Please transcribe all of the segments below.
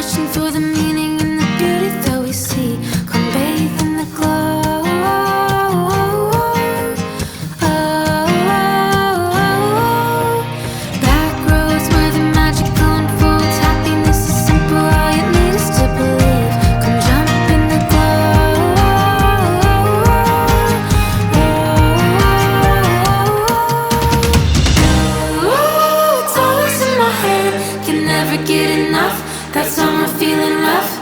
searching for the meaning in the beauty that we see. Come bathe in the glow. Back roads where the magic unfolds. Happiness is simple, all you need is to believe. Come jump in the glow. It's always in my head, can never get enough. That summer feeling left.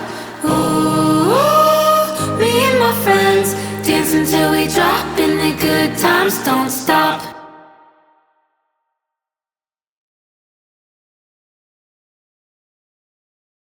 Ooh, me and my friends dance until we drop, and the good times don't stop.